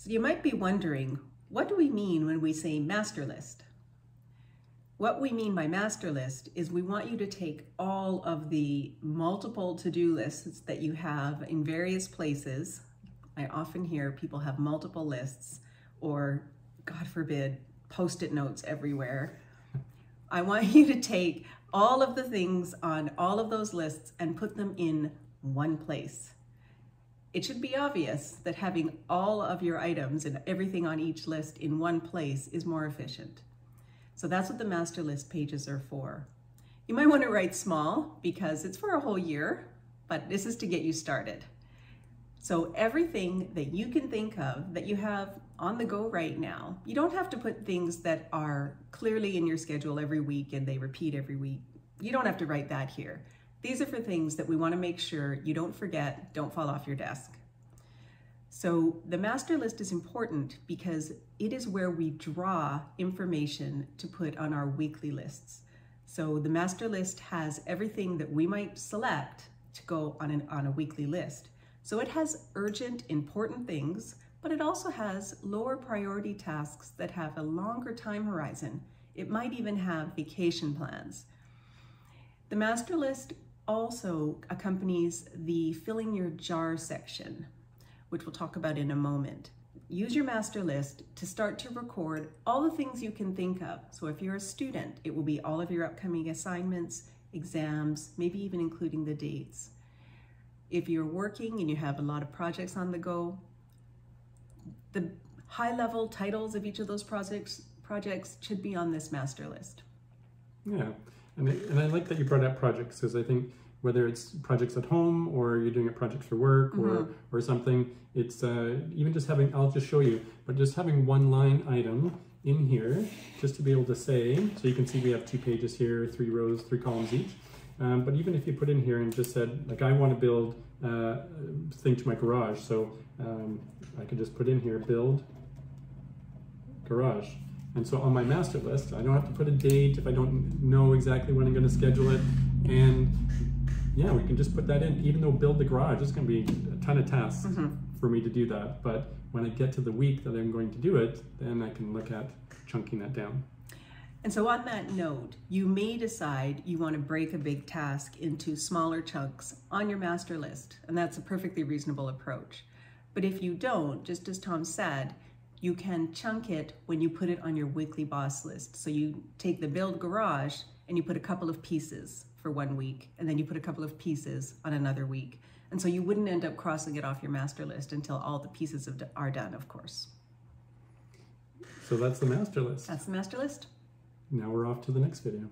So you might be wondering, what do we mean when we say master list? What we mean by master list is we want you to take all of the multiple to-do lists that you have in various places. I often hear people have multiple lists or, God forbid, Post-it notes everywhere. I want you to take all of the things on all of those lists and put them in one place. It should be obvious that having all of your items and everything on each list in one place is more efficient. So that's what the master list pages are for. You might want to write small because it's for a whole year, but this is to get you started. So everything that you can think of that you have on the go right now, you don't have to put things that are clearly in your schedule every week and they repeat every week. You don't have to write that here. These are for things that we want to make sure you don't forget, don't fall off your desk. So the master list is important because it is where we draw information to put on our weekly lists. So the master list has everything that we might select to go on a weekly list. So it has urgent, important things, but it also has lower priority tasks that have a longer time horizon. It might even have vacation plans. The master list also accompanies the filling your jar section, which we'll talk about in a moment. Use your master list to start to record all the things you can think of. So if you're a student, it will be all of your upcoming assignments, exams, maybe even including the dates. If you're working and you have a lot of projects on the go, the high-level titles of each of those projects should be on this master list. Yeah, and I like that you brought up projects, because I think whether it's projects at home or you're doing a project for work or something, it's even just having, I'll just show you, but just having one line item in here just to be able to say, so you can see we have 2 pages here, 3 rows, 3 columns each. But even if you put in here and just said, like, I want to build a thing to my garage, so I can just put in here, build garage. And so on my master list, I don't have to put a date if I don't know exactly when I'm going to schedule it. And yeah, we can just put that in. Even though build the garage, it's going to be a ton of tasks for me to do that. But when I get to the week that I'm going to do it, then I can look at chunking that down. And so on that note, you may decide you want to break a big task into smaller chunks on your master list, and that's a perfectly reasonable approach. But if you don't, just as Tom said, you can chunk it when you put it on your weekly boss list. So you take the build garage and you put a couple of pieces for 1 week, and then you put a couple of pieces on another week. And so you wouldn't end up crossing it off your master list until all the pieces are done, of course. So that's the master list. That's the master list. Now we're off to the next video.